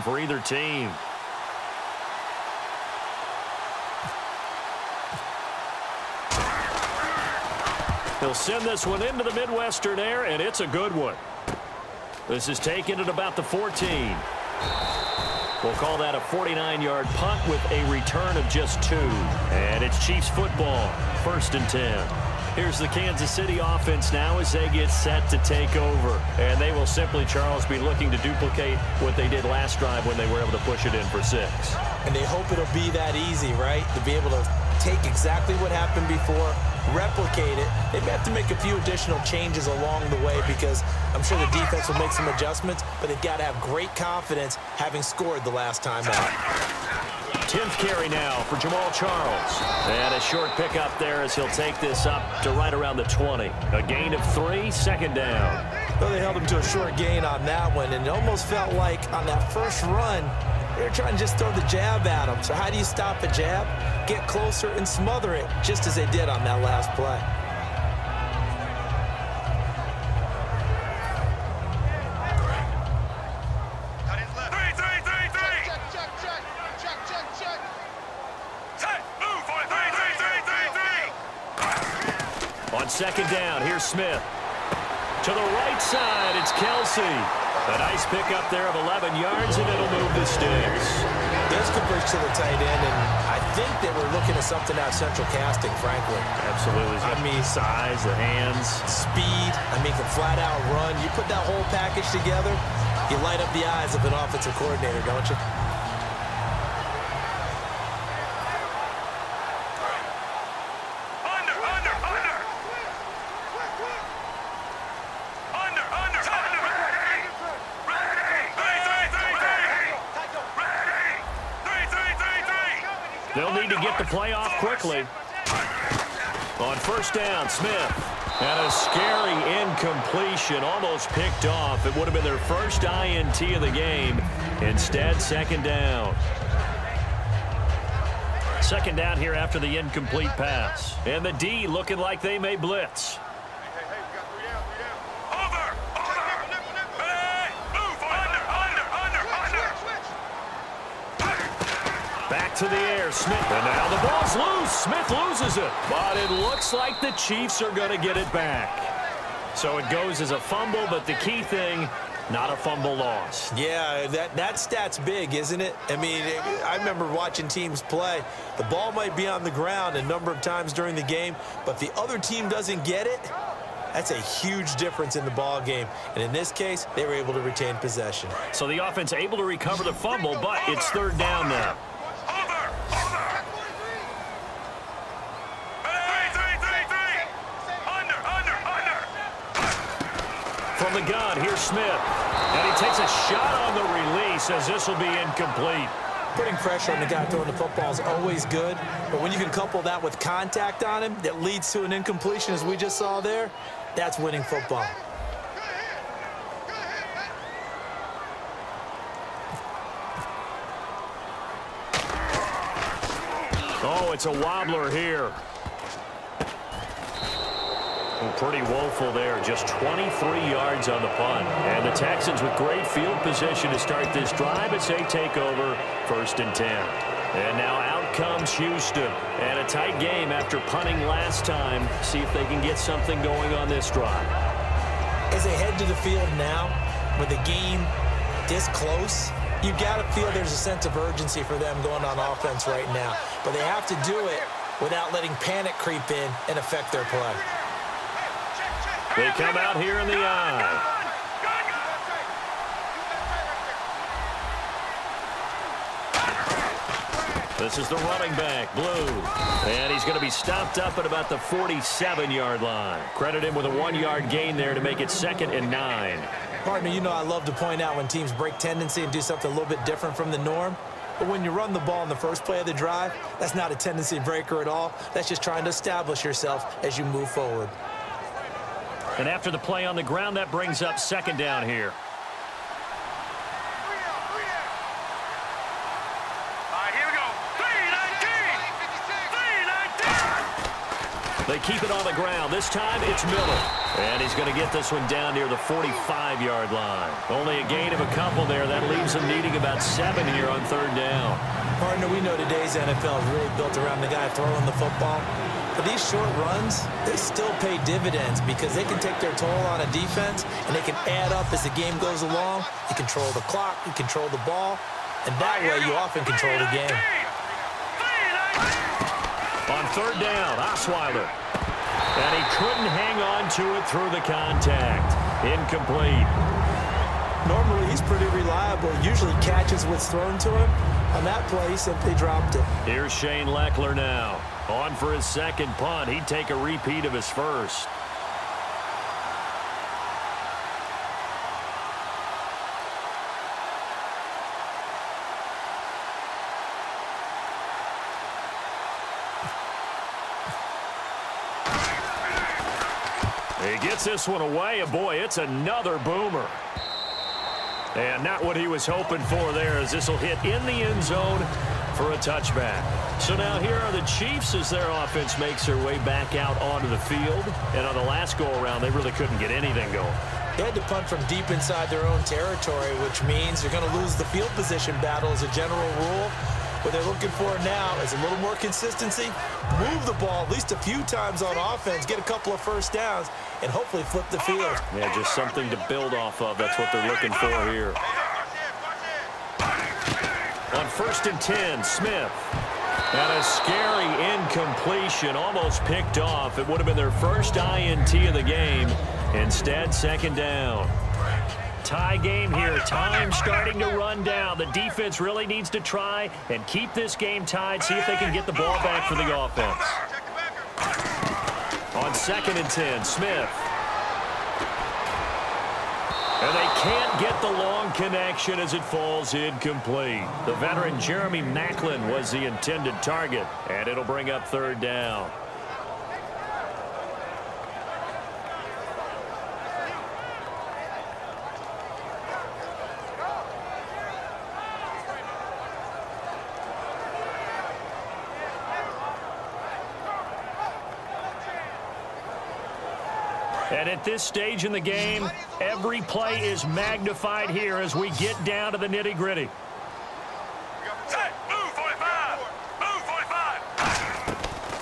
for either team. He'll send this one into the Midwestern air, and it's a good one. This is taken at about the 14. We'll call that a 49-yard punt with a return of just 2. And it's Chiefs football, 1st and 10. Here's the Kansas City offense now as they get set to take over. And they will simply, Charles, be looking to duplicate what they did last drive when they were able to push it in for 6. And they hope it'll be that easy, right? To be able to take exactly what happened before, replicate it. They may have to make a few additional changes along the way because I'm sure the defense will make some adjustments, but they've got to have great confidence having scored the last time out. 10th carry now for Jamal Charles. And a short pickup there as he'll take this up to right around the 20. A gain of 3, 2nd down. Well, they held him to a short gain on that one, and it almost felt like on that first run, they were trying to just throw the jab at him. So how do you stop a jab? Get closer and smother it, just as they did on that last play. On 2nd down, here's Smith. To the right side, it's Kelsey. A nice pickup there of 11 yards, and it'll move the sticks. This could bridge to the tight end, and I think they were looking at something out of central casting, frankly. Absolutely. I mean, size, the hands. Speed. I mean, can flat out run. You put that whole package together, you light up the eyes of an offensive coordinator, don't you? They'll need to get the play off quickly. On 1st down, Smith. And a scary incompletion, almost picked off. It would have been their first INT of the game. Instead, 2nd down. 2nd down here after the incomplete pass. And the D looking like they may blitz. Back to the air, Smith, and now the ball's loose. Smith loses it, but it looks like the Chiefs are going to get it back. So it goes as a fumble, but the key thing, not a fumble loss. Yeah, that stat's big, isn't it? I mean, I remember watching teams play. The ball might be on the ground a number of times during the game, but the other team doesn't get it. That's a huge difference in the ball game. And in this case, they were able to retain possession. So the offense able to recover the fumble, but it's 3rd down now. From the gun, here's Smith. And he takes a shot on the release as this will be incomplete. Putting pressure on the guy throwing the football is always good, but when you can couple that with contact on him that leads to an incompletion, as we just saw there, that's winning football. Oh, it's a wobbler here. Pretty woeful there. Just 23 yards on the punt. And the Texans with great field position to start this drive as they take over 1st and 10. And now out comes Houston. And a tight game after punting last time. See if they can get something going on this drive. As they head to the field now, with the game this close, you got to feel there's a sense of urgency for them going on offense right now. But they have to do it without letting panic creep in and affect their play. They come out here in the eye. This is the running back, Blue. And he's going to be stopped up at about the 47-yard line. Credit him with a 1-yard gain there to make it 2nd and 9. Partner, you know I love to point out when teams break tendency and do something a little bit different from the norm. But when you run the ball in the first play of the drive, that's not a tendency breaker at all. That's just trying to establish yourself as you move forward. And after the play on the ground, that brings up 2nd down here. They keep it on the ground. This time it's Miller. And he's going to get this one down near the 45-yard line. Only a gain of a couple there. That leaves them needing about 7 here on third down. Partner, we know today's NFL is really built around the guy throwing the football. But these short runs, they still pay dividends because they can take their toll on a defense, and they can add up as the game goes along. You control the clock, you control the ball, and that way you often control the game. On third down, Osweiler. And he couldn't hang on to it through the contact. Incomplete. Normally, he's pretty reliable. Usually catches what's thrown to him. On that play, he simply dropped it. Here's Shane Leckler now. On for his second punt. He'd take a repeat of his first. He gets this one away, and boy, it's another boomer. And not what he was hoping for there, as this will hit in the end zone for a touchback. So now here are the Chiefs as their offense makes their way back out onto the field. And on the last go-around, they really couldn't get anything going. They had to punt from deep inside their own territory, which means you're going to lose the field position battle as a general rule. What they're looking for now is a little more consistency, move the ball at least a few times on offense, get a couple of first downs, and hopefully flip the field. Yeah, just something to build off of. That's what they're looking for here. On 1st and 10, Smith. And a scary incompletion, almost picked off. It would have been their first INT of the game. Instead, second down. Tie game here. Time starting to run down. The defense really needs to try and keep this game tied, see if they can get the ball back for the offense. On 2nd and 10, Smith. And they can't get the long connection as it falls incomplete. The veteran Jeremy Maclin was the intended target, and it'll bring up third down. And at this stage in the game, every play is magnified here as we get down to the nitty-gritty.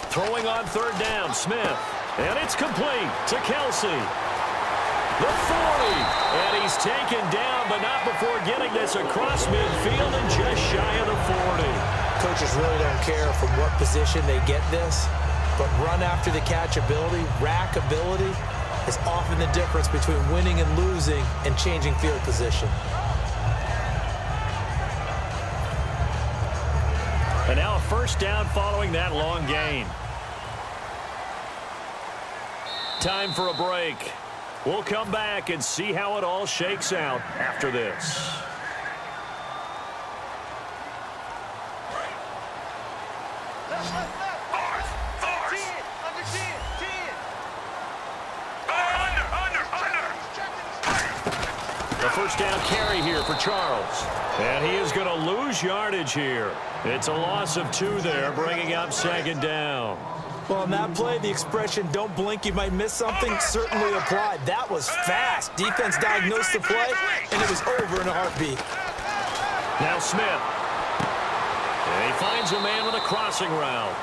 Throwing on third down, Smith. And it's complete to Kelsey. The 40. And he's taken down, but not before getting this across midfield and just shy of the 40. Coaches really don't care from what position they get this, but run after the catch ability, rack ability, is often the difference between winning and losing and changing field position. And now a first down following that long gain. Time for a break. We'll come back and see how it all shakes out after this. First down carry here for Charles. And he is going to lose yardage here. It's a loss of 2 there, bringing up second down. Well, on that play, the expression, don't blink, you might miss something, certainly applied. That was fast. Defense diagnosed the play, and it was over in a heartbeat. Now Smith. And he finds a man with a crossing route.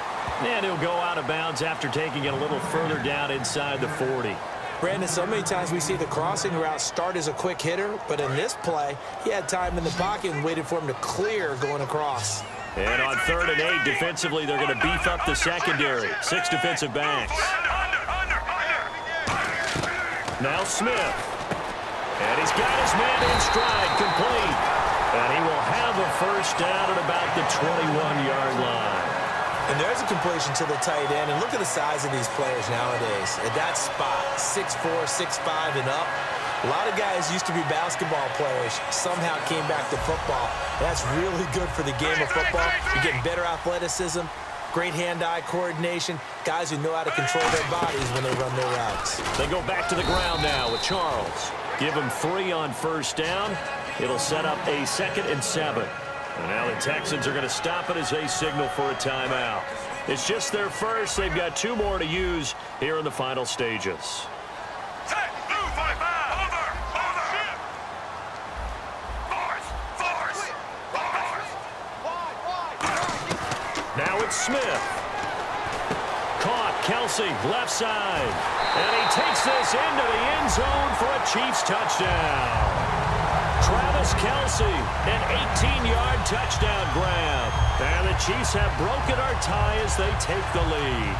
And he'll go out of bounds after taking it a little further down inside the 40. Brandon, so many times we see the crossing route start as a quick hitter, but in this play, he had time in the pocket and waited for him to clear going across. And on 3rd and 8, defensively, they're going to beef up the secondary. 6 defensive backs. Now Smith. And he's got his man in stride, complete. And he will have a first down at about the 21-yard line. And there's a completion to the tight end. And look at the size of these players nowadays. At that spot, 6'4", 6'5", and up. A lot of guys used to be basketball players, somehow came back to football. That's really good for the game of football. You're getting better athleticism, great hand-eye coordination, guys who know how to control their bodies when they run their routes. They go back to the ground now with Charles. Give him 3 on first down. It'll set up a 2nd and 7. And now the Texans are going to stop it as they signal for a timeout. It's just their first. They've got 2 more to use here in the final stages. Now it's Smith. Caught, Kelsey, left side. And he takes this into the end zone for a Chiefs touchdown. Travis Kelsey, an 18-yard touchdown grab. And the Chiefs have broken our tie as they take the lead.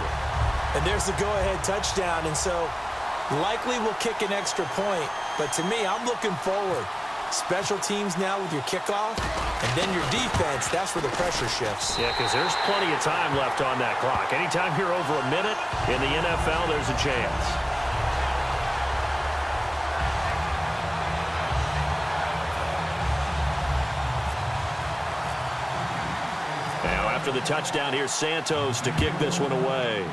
And there's the go-ahead touchdown. And so likely we'll kick an extra point. But to me, I'm looking forward. Special teams now with your kickoff, and then your defense, that's where the pressure shifts. Yeah, because there's plenty of time left on that clock. Anytime you're over a minute in the NFL, there's a chance. Now, after the touchdown, here's Santos to kick this one away.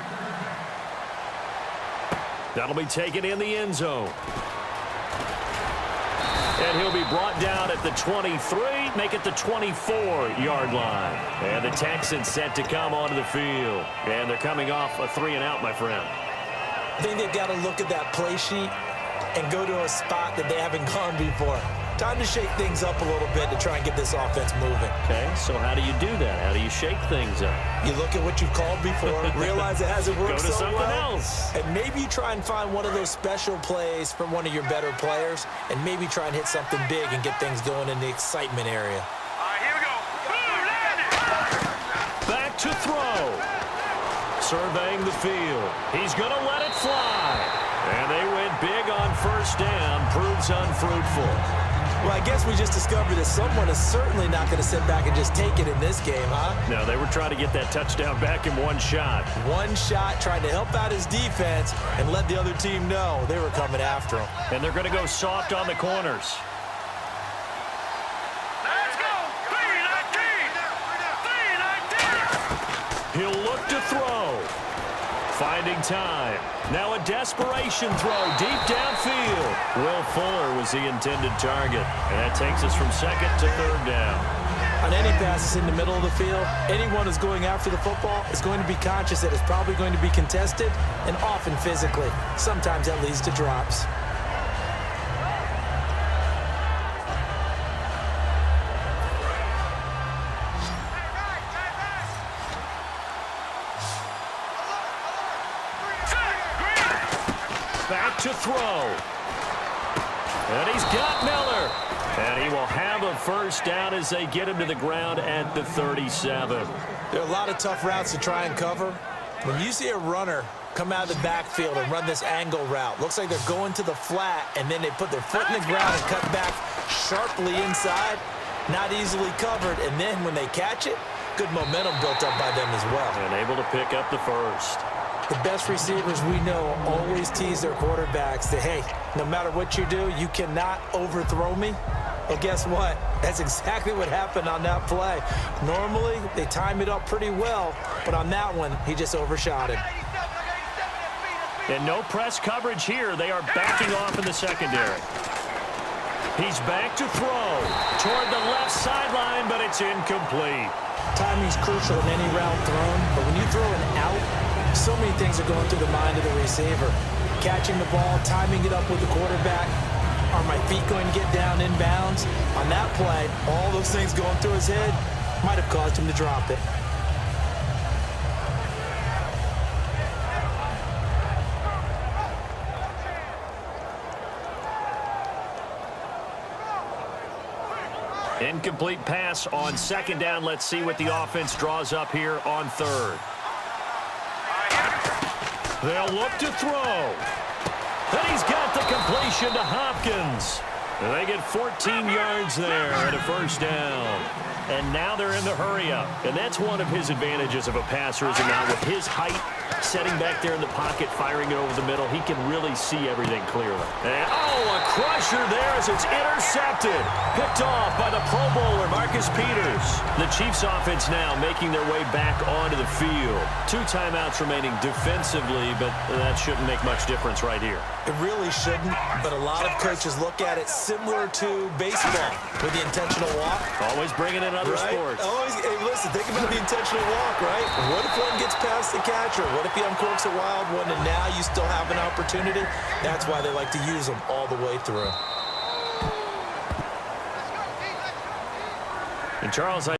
That'll be taken in the end zone. And he'll be brought down at the 23, make it the 24-yard line. And the Texans set to come onto the field. And they're coming off a 3-and-out, my friend. I think they've got to look at that play sheet and go to a spot that they haven't gone before. Time to shake things up a little bit to try and get this offense moving. Okay, so how do you do that? How do you shake things up? You look at what you've called before, realize it hasn't worked so well. Go to something else. And maybe you try and find one of those special plays from one of your better players, and maybe try and hit something big and get things going in the excitement area. All right, here we go. Back to throw. Surveying the field. He's going to let it fly. And they went big on first down. Proves unfruitful. Well, I guess we just discovered that someone is certainly not going to sit back and just take it in this game, huh? No, they were trying to get that touchdown back in one shot. One shot, trying to help out his defense and let the other team know they were coming after him. And they're going to go soft on the corners. Let's go. 3-19. He'll look to throw. Finding time. Now a desperation throw deep downfield. Will Fuller was the intended target. And that takes us from second to third down. On any passes in the middle of the field, anyone who's going after the football is going to be conscious that it's probably going to be contested and often physically. Sometimes that leads to drops. Back to throw. And he's got Miller. And he will have a first down as they get him to the ground at the 37. There are a lot of tough routes to try and cover. When you see a runner come out of the backfield and run this angle route, looks like they're going to the flat, and then they put their foot in the ground and cut back sharply inside, not easily covered. And then when they catch it, good momentum built up by them as well. And able to pick up the first. The best receivers we know always tease their quarterbacks that, hey, no matter what you do, you cannot overthrow me. Well, guess what? That's exactly what happened on that play. Normally, they time it up pretty well, but on that one, he just overshot him. And no press coverage here. They are backing off in the secondary. He's back to throw toward the left sideline, but it's incomplete. Timing's crucial in any route thrown, but when you throw an out, so many things are going through the mind of the receiver. Catching the ball, timing it up with the quarterback. Are my feet going to get down in bounds? On that play, all those things going through his head might have caused him to drop it. Incomplete pass on second down. Let's see what the offense draws up here on third. They'll look to throw. And he's got the completion to Hopkins. And they get 14 yards there and a first down. And now they're in the hurry-up. And that's one of his advantages of a passer, is now with his height, setting back there in the pocket, firing it over the middle, he can really see everything clearly. And, a crusher there as it's intercepted. Picked off by the Pro Bowler, Marcus Peters. The Chiefs offense now making their way back onto the field. 2 timeouts remaining defensively, but that shouldn't make much difference right here. It really shouldn't, but a lot of coaches look at it, similar to baseball with the intentional walk. Always bringing in other sports. Always, hey, listen, think about the intentional walk, right? What if one gets past the catcher? What if he uncorks a wild one and now you still have an opportunity? That's why they like to use them all the way through. And Charles,